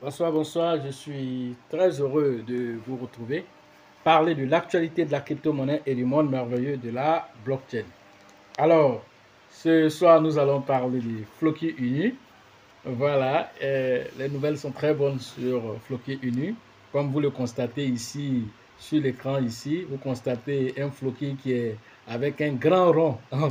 Bonsoir, bonsoir, je suis très heureux de vous retrouver, parler de l'actualité de la crypto-monnaie et du monde merveilleux de la blockchain. Alors, ce soir, nous allons parler de Floki Uni. Voilà, les nouvelles sont très bonnes sur Floki Uni. Comme vous le constatez ici, sur l'écran ici, vous constatez un Floki qui est avec un grand rond en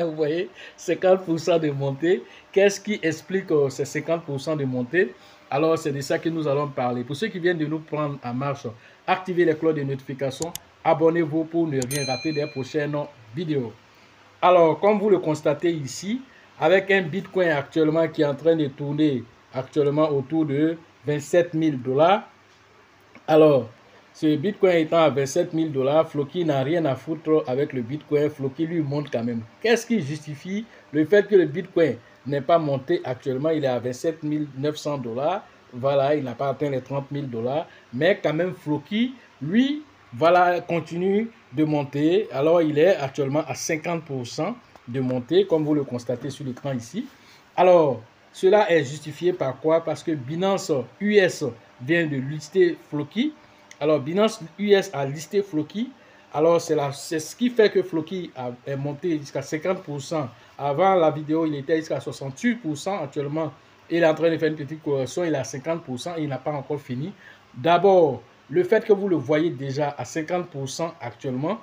vous voyez, 50% de montée. Qu'est-ce qui explique ces 50% de montée? Alors, c'est de ça que nous allons parler. Pour ceux qui viennent de nous prendre en marche, activez les cloches de notification. Abonnez-vous pour ne rien rater des prochaines vidéos. Alors, comme vous le constatez ici, avec un Bitcoin actuellement qui est en train de tourner actuellement autour de 27 000 $. Alors, ce Bitcoin étant à 27 000 $, Floki n'a rien à foutre avec le Bitcoin. Floki lui monte quand même. Qu'est-ce qui justifie le fait que le Bitcoin n'est pas monté actuellement? Il est à 27 900 $. Voilà, il n'a pas atteint les 30 000 $. Mais quand même, Floki, lui, voilà, continue de monter. Alors, il est actuellement à 50% de montée, comme vous le constatez sur l'écran ici. Alors, cela est justifié par quoi? Parce que Binance US vient de lister Floki. Alors, Binance US a listé Floki. Alors, c'est ce qui fait que Floki est monté jusqu'à 50%. Avant la vidéo, il était jusqu'à 68%. Actuellement, il est en train de faire une petite correction. Il est à 50% et il n'a pas encore fini. D'abord, le fait que vous le voyez déjà à 50% actuellement,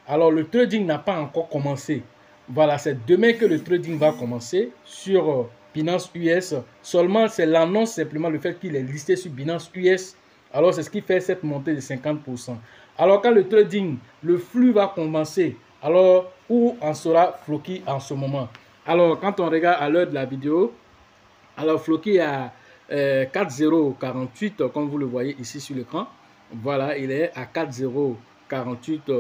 alors le trading n'a pas encore commencé. Voilà, c'est demain que le trading va commencer sur Binance US. Seulement, c'est l'annonce, simplement le fait qu'il est listé sur Binance US. Alors, c'est ce qui fait cette montée de 50%. Alors, quand le trading, le flux va commencer, alors, où en sera Floki en ce moment? Alors, quand on regarde à l'heure de la vidéo, alors Floki a 4,048, comme vous le voyez ici sur l'écran. Voilà, il est à 4,048.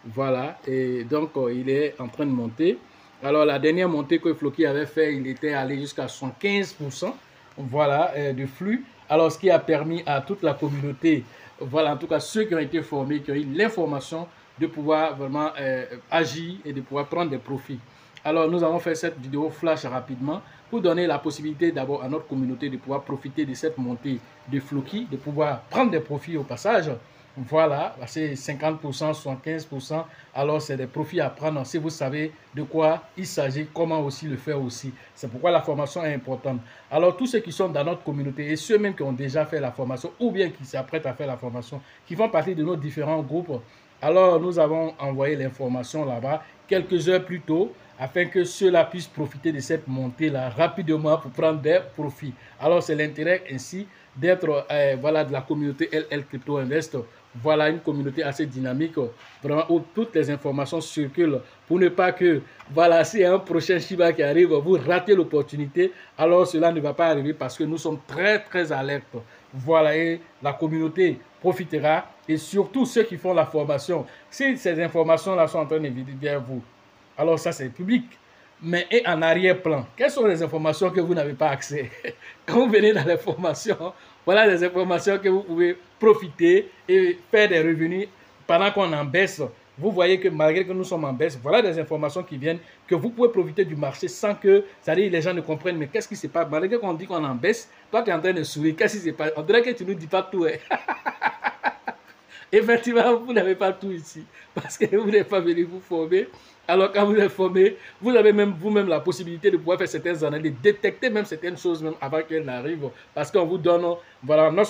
Voilà, et donc il est en train de monter. Alors, la dernière montée que Floki avait fait, il était allé jusqu'à 75%. Voilà, de flux. Alors, ce qui a permis à toute la communauté, voilà, en tout cas ceux qui ont été formés, qui ont eu l'information de pouvoir vraiment agir et de pouvoir prendre des profits. Alors, nous avons fait cette vidéo flash rapidement pour donner la possibilité d'abord à notre communauté de pouvoir profiter de cette montée de Floki, de pouvoir prendre des profits au passage. Voilà, c'est 50%, 75%. Alors, c'est des profits à prendre si vous savez de quoi il s'agit, comment aussi le faire aussi. C'est pourquoi la formation est importante. Alors, tous ceux qui sont dans notre communauté et ceux même qui ont déjà fait la formation ou bien qui s'apprêtent à faire la formation, qui font partie de nos différents groupes, alors nous avons envoyé l'information là-bas quelques heures plus tôt afin que ceux-là puissent profiter de cette montée-là rapidement pour prendre des profits. Alors, c'est l'intérêt ainsi d'être voilà, de la communauté LL Crypto Invest. Voilà une communauté assez dynamique, vraiment où toutes les informations circulent pour ne pas que, voilà, s'il y a un prochain Shiba qui arrive, vous ratez l'opportunité, alors cela ne va pas arriver parce que nous sommes très, très alertes. Voilà, et la communauté profitera et surtout ceux qui font la formation. Si ces informations-là sont en train de venir vers vous, alors ça c'est public. Mais et en arrière-plan, quelles sont les informations que vous n'avez pas accès? Quand vous venez dans les formations, voilà les informations que vous pouvez profiter et faire des revenus pendant qu'on en baisse. Vous voyez que malgré que nous sommes en baisse, voilà des informations qui viennent, que vous pouvez profiter du marché sans que, c'est-à-dire les gens ne comprennent, mais qu'est-ce qui se passe? Malgré qu'on dit qu'on en baisse, toi tu es en train de sourire, qu'est-ce qui se passe? On dirait que tu ne nous dis pas tout. Hein? Effectivement, vous n'avez pas tout ici, parce que vous n'êtes pas venu vous former. Alors, quand vous êtes formé, vous avez même vous-même la possibilité de pouvoir faire certaines analyses, de détecter même certaines choses même avant qu'elles n'arrivent, parce qu'on vous donne, voilà, non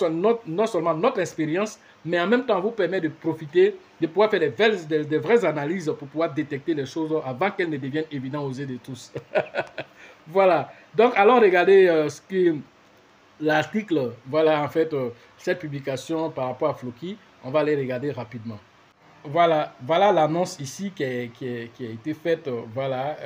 seulement notre expérience, mais en même temps, vous permet de profiter, de pouvoir faire des vraies analyses pour pouvoir détecter les choses avant qu'elles ne deviennent évidentes aux yeux de tous. Voilà. Donc, allons regarder ce qui l'article, voilà en fait cette publication par rapport à Floki. On va aller regarder rapidement. Voilà l'annonce ici qui a été faite, voilà,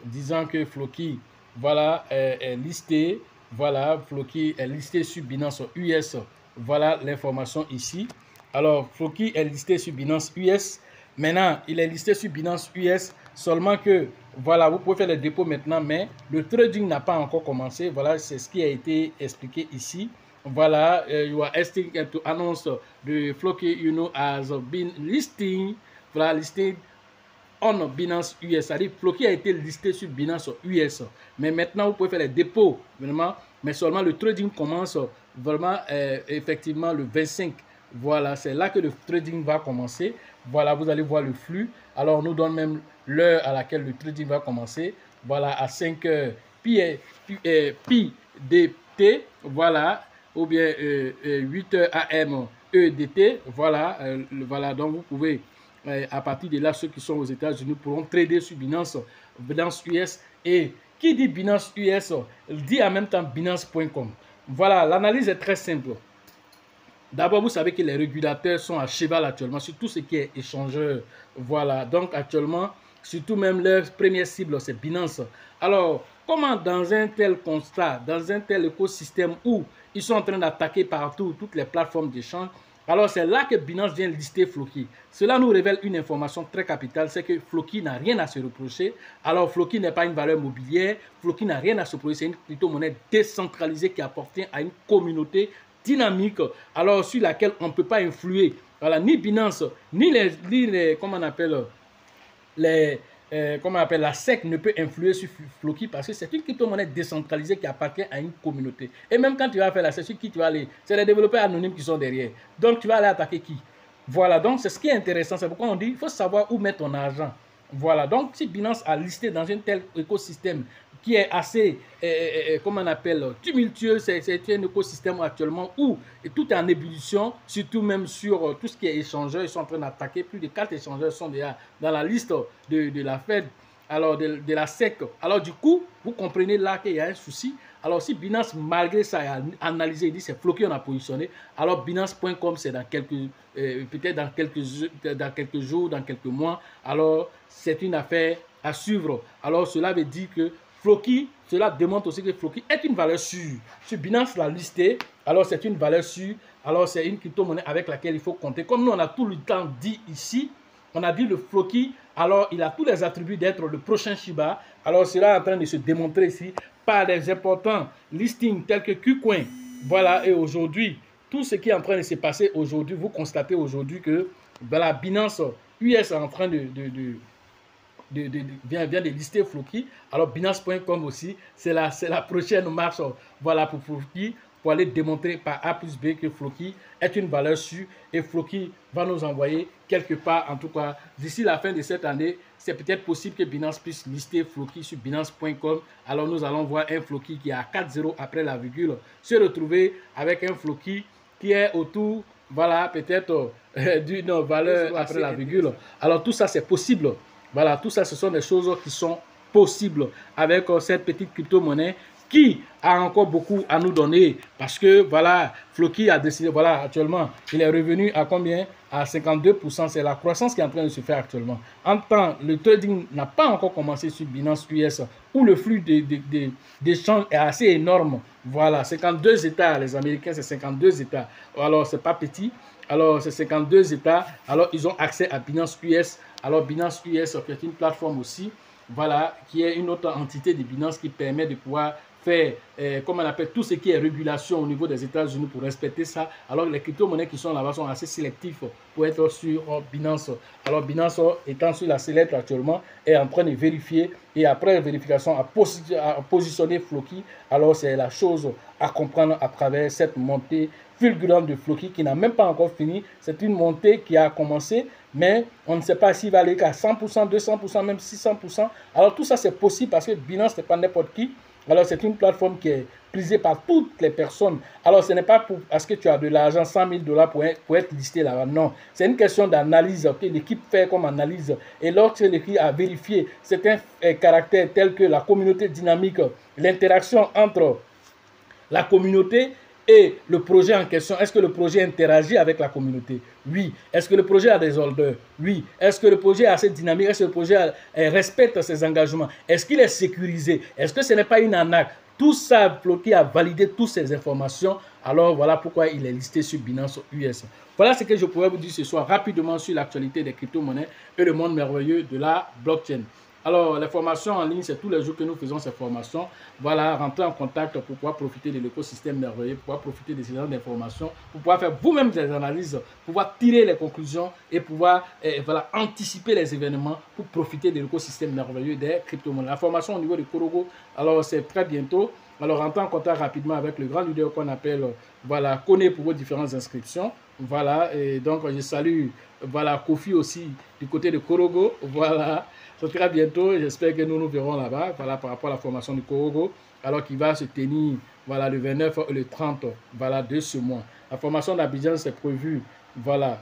disant que Floki, voilà, est listé, voilà, Floki est listé sur Binance US, voilà l'information ici. Alors, Floki est listé sur Binance US, maintenant, il est listé sur Binance US, seulement que, voilà, vous pouvez faire les dépôts maintenant, mais le trading n'a pas encore commencé, voilà, c'est ce qui a été expliqué ici. Voilà, you are asking to announce the Floki, you know, has been listing, voilà, listed on Binance US. C'est-à-dire, Floki a été listé sur Binance US. Mais maintenant, vous pouvez faire les dépôts, vraiment, mais seulement le trading commence vraiment, effectivement, le 25. Voilà, c'est là que le trading va commencer. Voilà, vous allez voir le flux. Alors, on nous donne même l'heure à laquelle le trading va commencer. Voilà, à 5 heures PDT, voilà, ou bien 8 heures AM EDT, voilà, voilà, donc vous pouvez, à partir de là, ceux qui sont aux États-Unis pourront trader sur Binance, Binance US, et qui dit Binance US dit en même temps Binance.com. Voilà, l'analyse est très simple. D'abord, vous savez que les régulateurs sont à cheval actuellement sur tout ce qui est échangeur. Voilà, donc actuellement, surtout même leur première cible, c'est Binance. Alors, comment dans un tel constat, dans un tel écosystème où ils sont en train d'attaquer partout toutes les plateformes d'échange, alors c'est là que Binance vient lister Floki. Cela nous révèle une information très capitale, c'est que Floki n'a rien à se reprocher. Alors Floki n'est pas une valeur mobilière, Floki n'a rien à se reprocher, c'est une crypto-monnaie décentralisée qui appartient à une communauté dynamique, alors sur laquelle on ne peut pas influer. Voilà, ni Binance, ni les comment on appelle, comment on appelle, la SEC ne peut influer sur Floki parce que c'est une crypto-monnaie décentralisée qui appartient à une communauté. Et même quand tu vas faire la SEC, sur qui tu vas aller, c'est les développeurs anonymes qui sont derrière. Donc tu vas aller attaquer qui? Voilà, donc c'est ce qui est intéressant. C'est pourquoi on dit qu'il faut savoir où mettre ton argent. Voilà, donc si Binance a listé dans un tel écosystème qui est assez, comment on appelle, tumultueux, c'est un écosystème actuellement où tout est en ébullition, surtout même sur tout ce qui est échangeur. Ils sont en train d'attaquer, plus de 4 échangeurs sont déjà dans la liste de la Fed, alors de la SEC. Alors du coup, vous comprenez là qu'il y a un souci. Alors si Binance, malgré ça, a analysé, il dit c'est Floki on a positionné, alors Binance.com c'est dans quelques, peut-être dans quelques jours, dans quelques mois, alors c'est une affaire à suivre. Alors cela veut dire que Floki, cela démontre aussi que Floki est une valeur sûre. Sur Binance l'a listé, alors c'est une valeur sûre, alors c'est une crypto-monnaie avec laquelle il faut compter. Comme nous on a tout le temps dit ici, on a dit le Floki, alors il a tous les attributs d'être le prochain Shiba. Alors cela est en train de se démontrer ici par des importants listings tels que KuCoin. Voilà, et aujourd'hui, tout ce qui est en train de se passer aujourd'hui, vous constatez aujourd'hui que voilà, Binance US est en train vient de lister Floki. Alors Binance.com aussi, c'est la prochaine marche, voilà, pour Floki, pour aller démontrer par A plus B que Floki est une valeur sûre et Floki va nous envoyer quelque part, en tout cas, d'ici la fin de cette année, c'est peut-être possible que Binance puisse lister Floki sur Binance.com. Alors nous allons voir un Floki qui est à 4,0 après la virgule se retrouver avec un Floki qui est autour, voilà, peut-être d'une valeur après la virgule. Alors tout ça, c'est possible. Voilà, tout ça, ce sont des choses qui sont possibles avec cette petite crypto-monnaie qui a encore beaucoup à nous donner parce que, voilà, Floki a décidé, voilà, actuellement, il est revenu à combien? À 52%. C'est la croissance qui est en train de se faire actuellement. En temps, le trading n'a pas encore commencé sur Binance US où le flux d'échange est assez énorme. Voilà, 52 États, les Américains, c'est 52 États. Alors, c'est pas petit. Alors, c'est 52 États. Alors, ils ont accès à Binance US. Alors, Binance US, qui est une plateforme aussi, voilà, qui est une autre entité de Binance qui permet de pouvoir faire, comme on appelle, tout ce qui est régulation au niveau des États-Unis pour respecter ça. Alors, les crypto-monnaies qui sont là-bas sont assez sélectifs pour être sur Binance. Alors, Binance, étant sur la select actuellement, est en train de vérifier et après la vérification, à positionner Floki. Alors, c'est la chose à comprendre à travers cette montée fulgurante de Floki qui n'a même pas encore fini. C'est une montée qui a commencé, mais on ne sait pas s'il va aller à 100%, 200%, même 600%. Alors tout ça c'est possible parce que Binance n'est pas n'importe qui. Alors c'est une plateforme qui est prisée par toutes les personnes. Alors ce n'est pas parce que tu as de l'argent, 100 000 $ pour être listé là-bas. Non, c'est une question d'analyse que l'équipe fait comme analyse. Et lorsque l'équipe a vérifié certains caractères tels que la communauté dynamique, l'interaction entre la communauté et le projet en question. Est-ce que le projet interagit avec la communauté? Oui. Est-ce que le projet a des holders? Oui. Est-ce que le projet est assez dynamique? Est-ce que le projet respecte ses engagements? Est-ce qu'il est sécurisé? Est-ce que ce n'est pas une arnaque? Tout ça, Floki a validé toutes ces informations. Alors, voilà pourquoi il est listé sur Binance US. Voilà ce que je pourrais vous dire ce soir rapidement sur l'actualité des crypto-monnaies et le monde merveilleux de la blockchain. Alors, les formations en ligne, c'est tous les jours que nous faisons ces formations. Voilà, rentrez en contact pour pouvoir profiter de l'écosystème merveilleux, pour pouvoir profiter de ces genres d'informations, pour pouvoir faire vous-même des analyses, pouvoir tirer les conclusions et pouvoir voilà, anticiper les événements pour profiter de l'écosystème merveilleux des crypto-monnaies. La formation au niveau de Korogo, alors c'est très bientôt. Alors, rentrez en contact rapidement avec le grand leader qu'on appelle, voilà, Kone pour vos différentes inscriptions. Voilà, et donc je salue, voilà, Kofi aussi du côté de Korogo. Voilà, c'est très bientôt. J'espère que nous nous verrons là-bas, voilà, par rapport à la formation du Korogo, alors qu'il va se tenir, voilà, le 29 et le 30, voilà, de ce mois. La formation d'Abidjan, c'est prévu, voilà,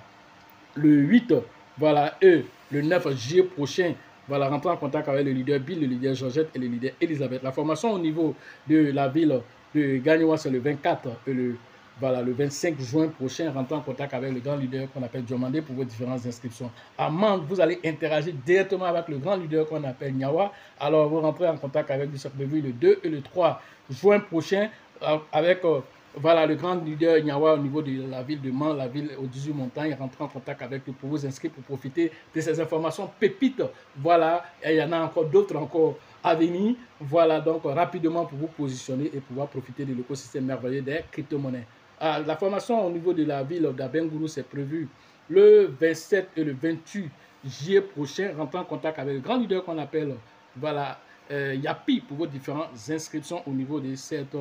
le 8, voilà, et le 9 juillet prochain. Voilà, rentrer en contact avec le leader Bill, le leader Georgette et le leader Elisabeth. La formation au niveau de la ville de Gagnoua, c'est le 24 et voilà, le 25 juin prochain. Rentrer en contact avec le grand leader qu'on appelle Diomandé pour vos différentes inscriptions. À Mende, vous allez interagir directement avec le grand leader qu'on appelle Nyawa. Alors, vous rentrez en contact avec lui le 2 et le 3 juin prochain avec voilà, le grand leader Nyawa au niveau de la ville de Mans, la ville aux 18 montagnes, rentrer en contact avec lui pour vous inscrire, pour profiter de ces informations pépites. Voilà, et il y en a encore d'autres encore à venir. Voilà, donc rapidement pour vous positionner et pouvoir profiter de l'écosystème merveilleux des crypto-monnaies. La formation au niveau de la ville d'Abengourou, c'est prévu le 27 et le 28 juillet prochain. Rentrer en contact avec le grand leader qu'on appelle, voilà, Yapi pour vos différentes inscriptions au niveau de cette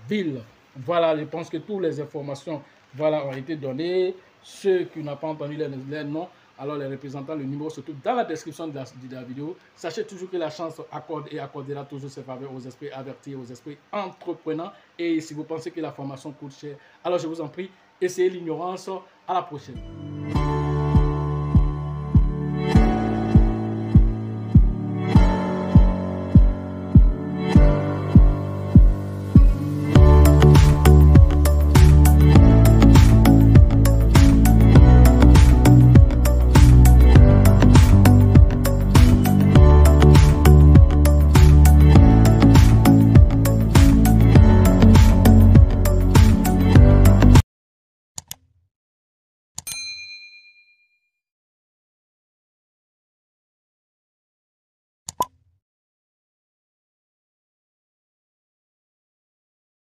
ville. Voilà, je pense que toutes les informations, voilà, ont été données. Ceux qui n'ont pas entendu les noms, alors les représentants, le numéro se trouve dans la description de la vidéo. Sachez toujours que la chance accorde et accordera toujours ses faveurs aux esprits avertis, aux esprits entreprenants. Et si vous pensez que la formation coûte cher, alors je vous en prie, essayez l'ignorance. À la prochaine.